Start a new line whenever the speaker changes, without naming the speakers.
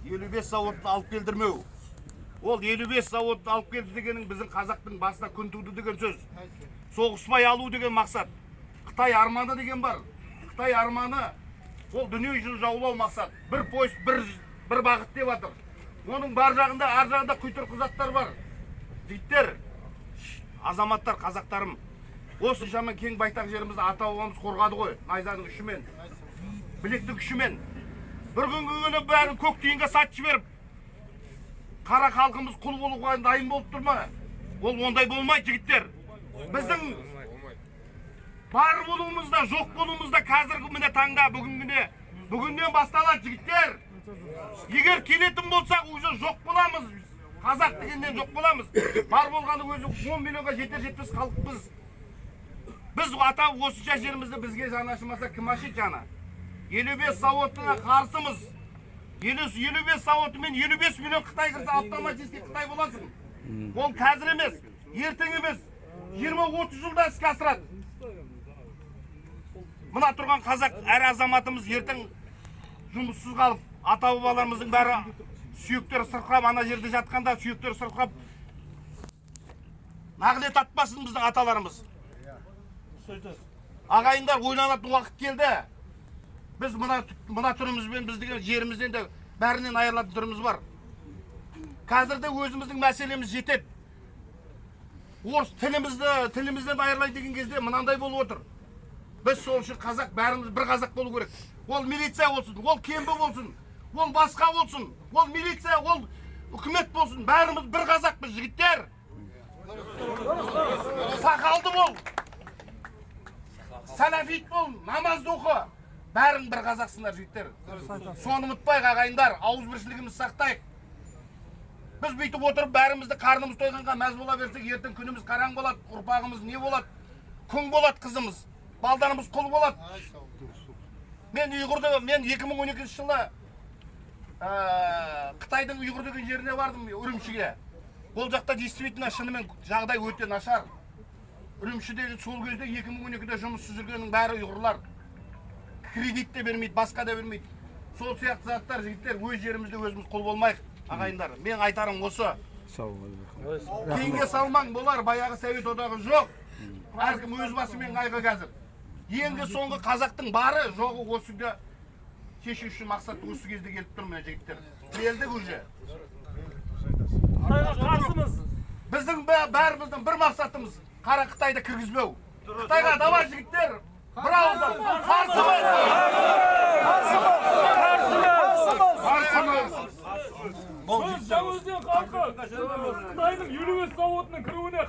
55 заводты алып келдірмеу. Ол 55 заводты алып келді дегенің біздің қазақтың басына күн туды деген сөз. Соғыспай алу деген мақсат. Қытай арманы деген бар. Қытай арманы ол дүние жүзін жаулау мақсат. Бір поезд, бір бағыт деп жатыр. Оның бар жағында, ар жағында құйтырқы заттар бар. Жігіттер, азаматтар, қазақтарым, осыншама кең байтақ жерімізді ата-бабамыз қорғады ғой, найзаның күшімен, білектің күшімен. Bir күнгі күні бәрін көк тиынға сатып жіберіп, қара халқымыз құл болуға дайын болып тұр ма? Ол ондай болмайды, жігіттер. Біздің бар болуымызда, жоқ болуымызда қазіргі міне таңда, бүгіннен басталады, жігіттер. Егер келетін болсақ, уже жоқ боламыз. Қазақ дегеннен жоқ боламыз. Бар болғаны өзі 10 миллионға жетер-жетпес халықпыз. Біз ата осынша жерімізді бізге жаны ашымаса кім ашиды жаны? 55 заводына қарсымыз. 55 заводымен 55 миллион Қытай кірсе автоматически Қытай боласың. Ол қазір емес, ертең емес, 20-30 жылда іске асырады. Мына тұрған қазақ әр азаматымыз ертең жұмыссыз қалып, ата-бабаларымыздың бәрі сүйектері сырқырап, ана жерде жатқанда сүйектері сырқырап, нағылет атпасын біздің аталарымыз. Ағайындар ойланатын уақыт келді. Біз мына түрімізбен біздің жерімізден де бәрінен айырылатын түріміз бар. Қазірде өзіміздің мәселеміз жетеді. Орыс тілімізден айырылай деген кезде мынандай болып отыр. Біз сол үшін қазақ, бәріміз бір қазақ болу керек. Ол милиция болсын, ол кембі болсын, ол басқа болсын, ол милиция, ол үкімет болсын, бәріміз бір қазақпыз, жігіттер. Сақалды бол, салафит бол, намазды оқы. Бәрің бір қазақсыңдар, жігіттер. Соны ұмытпайық, ағайындар, ауызбіршілігіміз сақтайық. Біз бүйтіп отырып, бәрімізді қарнымыз тойғанға мәз бола берсек, ертең күніміз қараң болады, ұрпағымыз не болады? Күң болады қызымыз, балдарымыз құл болады. Мен 2012 жылы Қытайдың Ұйғыр деген жеріне бардым, Үрімшіге. Ол жақта действительно шынымен жағдай өте нашар. Үрімшіде сол кезде 2012-де жұмыссыз жүргеннің бәрі ұйғырлар. Кредит те бермейді, басқа да бермейді. Сол сияқты заттар, жігіттер, өз жерімізде өзіміз құл болмайық, ағайындар. Мен айтарым осы. Кейінге салмаң болар, баяғы Совет одағы жоқ. Әркім өз басымен қайғы қазір. Енді соңғы қазақтың бары жоғы осыда шешу үшін мақсатты осы кезде келіп тұр міне жігіттер. Келдік уже.
Қытайға қарсымыз.
Біздің бәріміздің бір мақсатымыз қара Қытайды кіргізбеу. Қытайға давай жігіттер. Bir ağızdan karşımız!
Biz Жаңаөзен халқы Қытайдың 55 заводының кіруіне